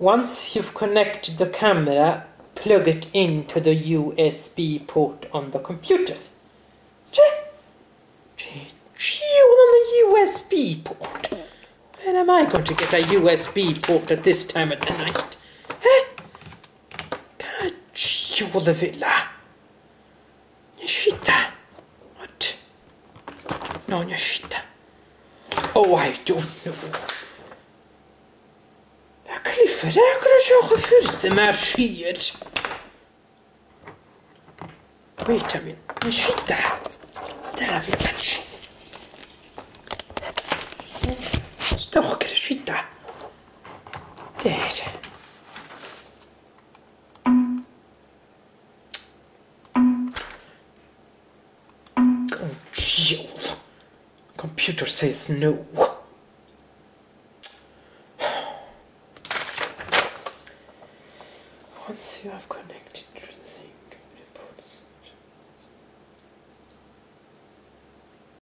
Once you've connected the camera, plug it into the USB port on the computers. On the USB port? Where am I going to get a USB port at this time of the night? Villa. Shita. What? No, shita. Oh, I don't know. Clifford, jag kunde köra först det med skyet. Wait a minute. Men shit där. Där har vi kanske. Stakar shit där. Där. Oh, jeez. Computer says no. Once you have connected